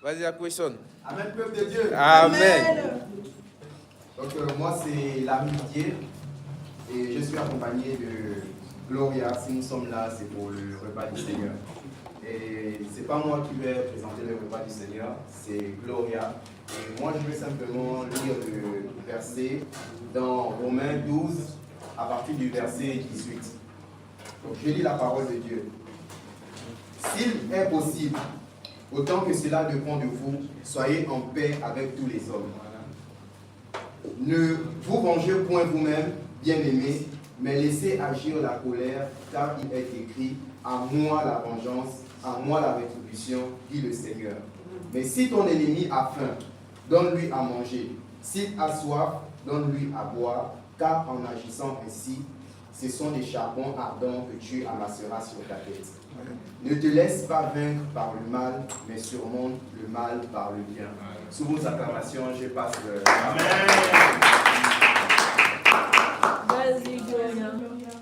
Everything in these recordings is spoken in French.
Vas-y, la question. Amen, peuple de Dieu. Amen. Donc, moi, c'est l'ami Didier et je suis accompagné de Gloria. Si nous sommes là, c'est pour le repas du Seigneur. Et c'est pas moi qui vais présenter le repas du Seigneur, c'est Gloria. Et moi, je vais simplement lire le verset dans Romains 12, à partir du verset 18. Donc, je lis la parole de Dieu. S'il est possible, autant que cela dépend de vous, soyez en paix avec tous les hommes. Ne vous vengez point vous-même, bien-aimés, mais laissez agir la colère, car il est écrit, à moi la vengeance, à moi la rétribution, dit le Seigneur. Mais si ton ennemi a faim, donne-lui à manger. S'il a soif, donne-lui à boire, car en agissant ainsi, ce sont des charbons ardents que tu amasseras sur ta tête. Ne te laisse pas vaincre par le mal, mais surmonte le mal par le bien. Sous vos acclamations, je passe le... Amen. Vas-y, Gloria.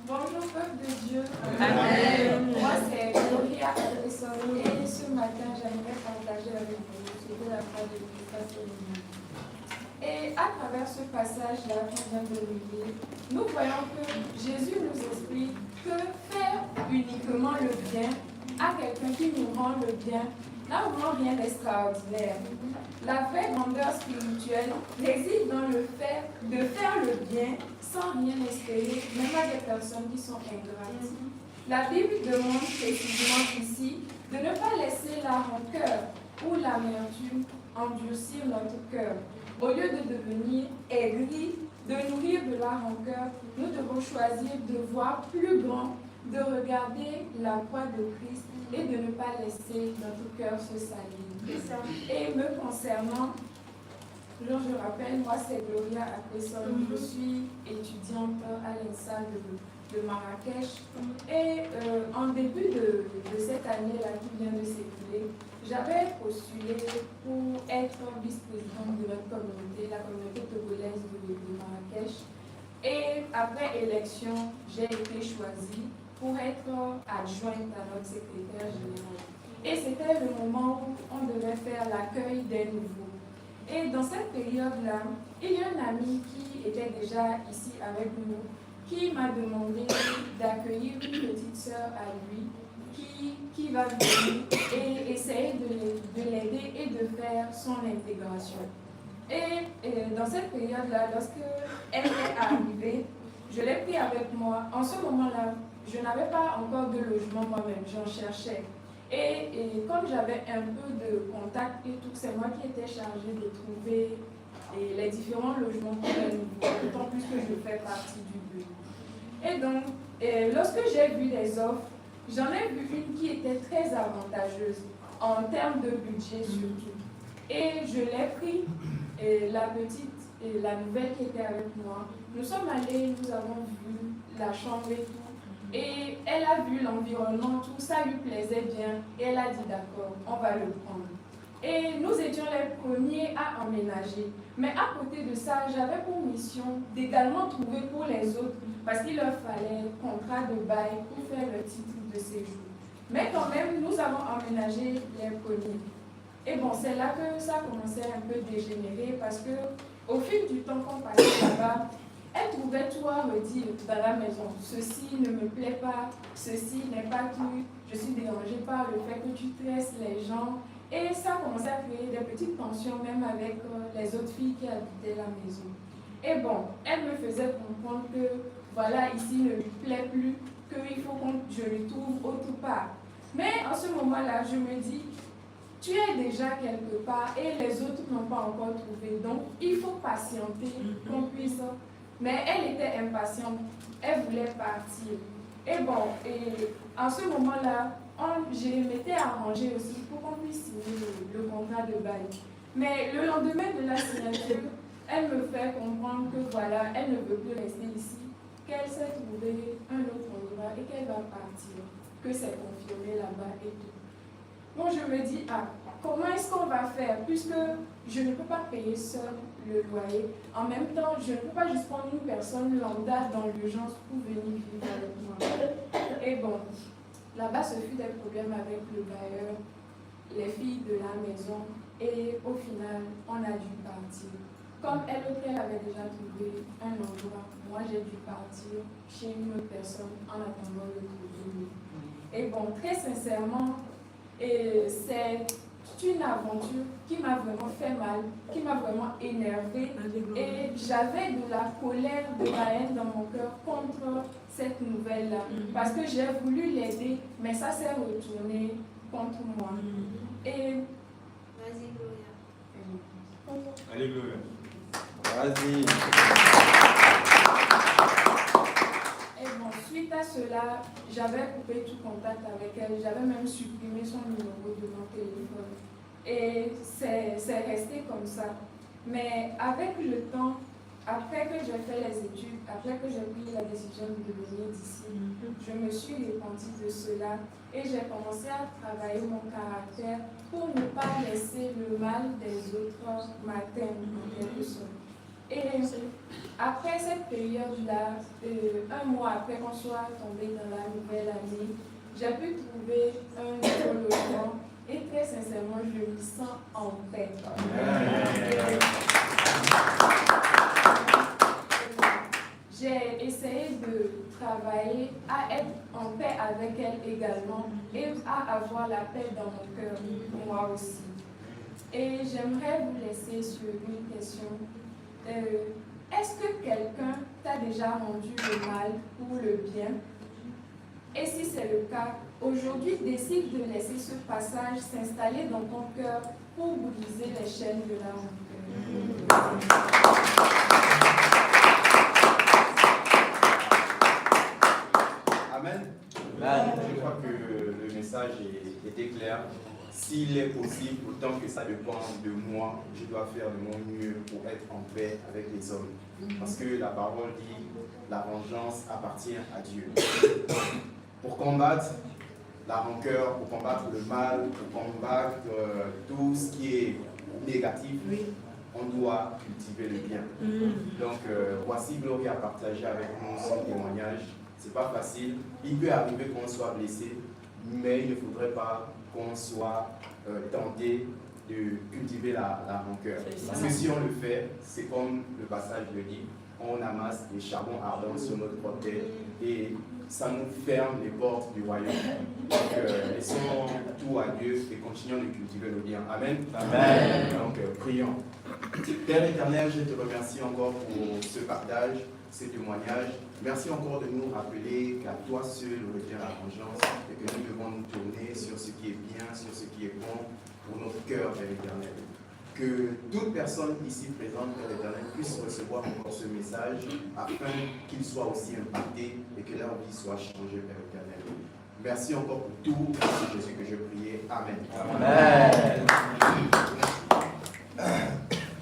Bonjour, peuple de Dieu. Amen. Moi, c'est Gloria Adressori et ce matin, j'aimerais partager avec vous ce que la foi de Christ est. Et à travers ce passage-là qu'on vient de lire, nous voyons que Jésus nous explique que faire uniquement le bien à quelqu'un qui nous rend le bien n'a vraiment rien d'extraordinaire. La vraie grandeur spirituelle réside dans le fait de faire le bien sans rien espérer, même à des personnes qui sont ingrates. La Bible demande précisément ici de ne pas laisser la rancœur ou l'amertume endurcir notre cœur. Au lieu de devenir aigris, de nourrir de la rancœur, nous devons choisir de voir plus grand, de regarder la croix de Christ et de ne pas laisser notre cœur se salir. Et me concernant, je rappelle, moi c'est Gloria Apesson, je suis étudiante à l'INSA de Marrakech. Et en début de cette année-là qui vient de s'écouler, j'avais postulé pour être vice-présidente de notre communauté, la communauté togolaise de Marrakech. Et après élection, j'ai été choisie pour être adjointe à notre secrétaire général. Et c'était le moment où on devait faire l'accueil des nouveaux. Et dans cette période-là, il y a un ami qui était déjà ici avec nous, qui m'a demandé d'accueillir une petite sœur à lui, qui va venir et essayer de l'aider et de faire son intégration. Et dans cette période-là, lorsque elle est arrivée, je l'ai pris avec moi. En ce moment-là, je n'avais pas encore de logement moi-même, j'en cherchais. Et comme j'avais un peu de contact et tout, c'est moi qui étais chargée de trouver les différents logements pour les nouveaux, d'autant plus que je fais partie du bureau. Et donc, lorsque j'ai vu les offres, j'en ai vu une qui était très avantageuse, en termes de budget surtout. Et je l'ai pris, la petite, la nouvelle qui était avec moi. Nous sommes allés, nous avons vu la chambre et tout. Et elle a vu l'environnement, tout ça lui plaisait bien. Et elle a dit d'accord, on va le prendre. Et nous étions les premiers à emménager. Mais à côté de ça, j'avais pour mission d'également trouver pour les autres, parce qu'il leur fallait contrat de bail pour faire le titre de séjour. Mais quand même, nous avons emménagé les premiers. Et bon, c'est là que ça commençait un peu dégénérer, parce que au fil du temps qu'on passait là-bas, elle trouvait tout à redire dans la maison. Ceci ne me plaît pas, ceci n'est pas tout, je suis dérangée par le fait que tu tresses les gens. Et ça commençait à créer des petites tensions même avec les autres filles qui habitaient la maison. Et bon, elle me faisait comprendre que voilà, ici ne lui plaît plus, qu'il faut que je lui trouve autre part. Mais en ce moment-là, je me dis, tu es déjà quelque part et les autres n'ont pas encore trouvé. Donc, il faut patienter qu'on puisse... Mais elle était impatiente, elle voulait partir. Et bon, en ce moment-là, je m'étais arrangée aussi pour qu'on puisse signer le contrat de bail. Mais le lendemain de la signature, elle me fait comprendre que voilà, elle ne veut plus rester ici, qu'elle s'est trouvée un autre endroit et qu'elle va partir, que c'est confirmé là-bas et tout. Bon, je me dis, comment est-ce qu'on va faire, puisque je ne peux pas payer seule le loyer. En même temps, je ne peux pas juste prendre une personne lambda dans l'urgence pour venir vivre avec moi. Et bon, là-bas, ce fut des problèmes avec le bailleur. les filles de la maison et au final, on a dû partir. Comme elle avait déjà trouvé un endroit, moi j'ai dû partir chez une autre personne en attendant le retour. Et bon, très sincèrement, c'est une aventure qui m'a vraiment fait mal, qui m'a vraiment énervée. Et j'avais de la colère, de la haine dans mon cœur contre cette nouvelle-là. Parce que j'ai voulu l'aider, mais ça s'est retourné contre moi. Et... Vas-y, Gloria. Allez, Gloria. Vas-y. Et bon, suite à cela, j'avais coupé tout contact avec elle. J'avais même supprimé son numéro de mon téléphone. Et c'est resté comme ça. Mais avec le temps, après que j'ai fait les études, après que j'ai pris la décision de venir d'ici, je me suis repentie de cela et j'ai commencé à travailler mon caractère pour ne pas laisser le mal des autres m'atteindre en quelque sorte. Et après cette période-là, un mois après qu'on soit tombé dans la nouvelle année, j'ai pu trouver un nouveau logement et très sincèrement, je me sens en paix. J'ai essayé de travailler à être en paix avec elle également et à avoir la paix dans mon cœur, moi aussi. Et j'aimerais vous laisser sur une question. Est-ce que quelqu'un t'a déjà rendu le mal ou le bien? Et si c'est le cas, aujourd'hui, décide de laisser ce passage s'installer dans ton cœur pour briser les chaînes de la rancœur. Amen. Je crois que le message était clair. S'il est possible, autant que ça dépend de moi, je dois faire de mon mieux pour être en paix avec les hommes. Parce que la parole dit, la vengeance appartient à Dieu. Pour combattre la rancœur, pour combattre le mal, pour combattre tout ce qui est négatif, on doit cultiver le bien. Donc, voici Gloria a partagé avec nous son témoignage. C'est pas facile. Il peut arriver qu'on soit blessé, mais il ne faudrait pas qu'on soit tenté de cultiver la rancœur. Parce que si on le fait, c'est comme le passage le dit, on amasse des charbons ardents sur notre propre tête et ça nous ferme les portes du royaume. Donc, laissons tout à Dieu et continuons de cultiver le bien. Amen. Amen. Donc, prions. Père éternel, je te remercie encore pour ce partage, ce témoignage. Merci encore de nous rappeler qu'à toi seul revient la vengeance et que nous devons nous tourner sur ce qui est bien, sur ce qui est bon pour notre cœur, Père éternel. Que toute personne ici présente, Père éternel, puisse recevoir encore ce message afin qu'il soit aussi impacté et que leur vie soit changée, Père éternel. Merci encore pour tout, merci Jésus que je priais. Amen. Amen.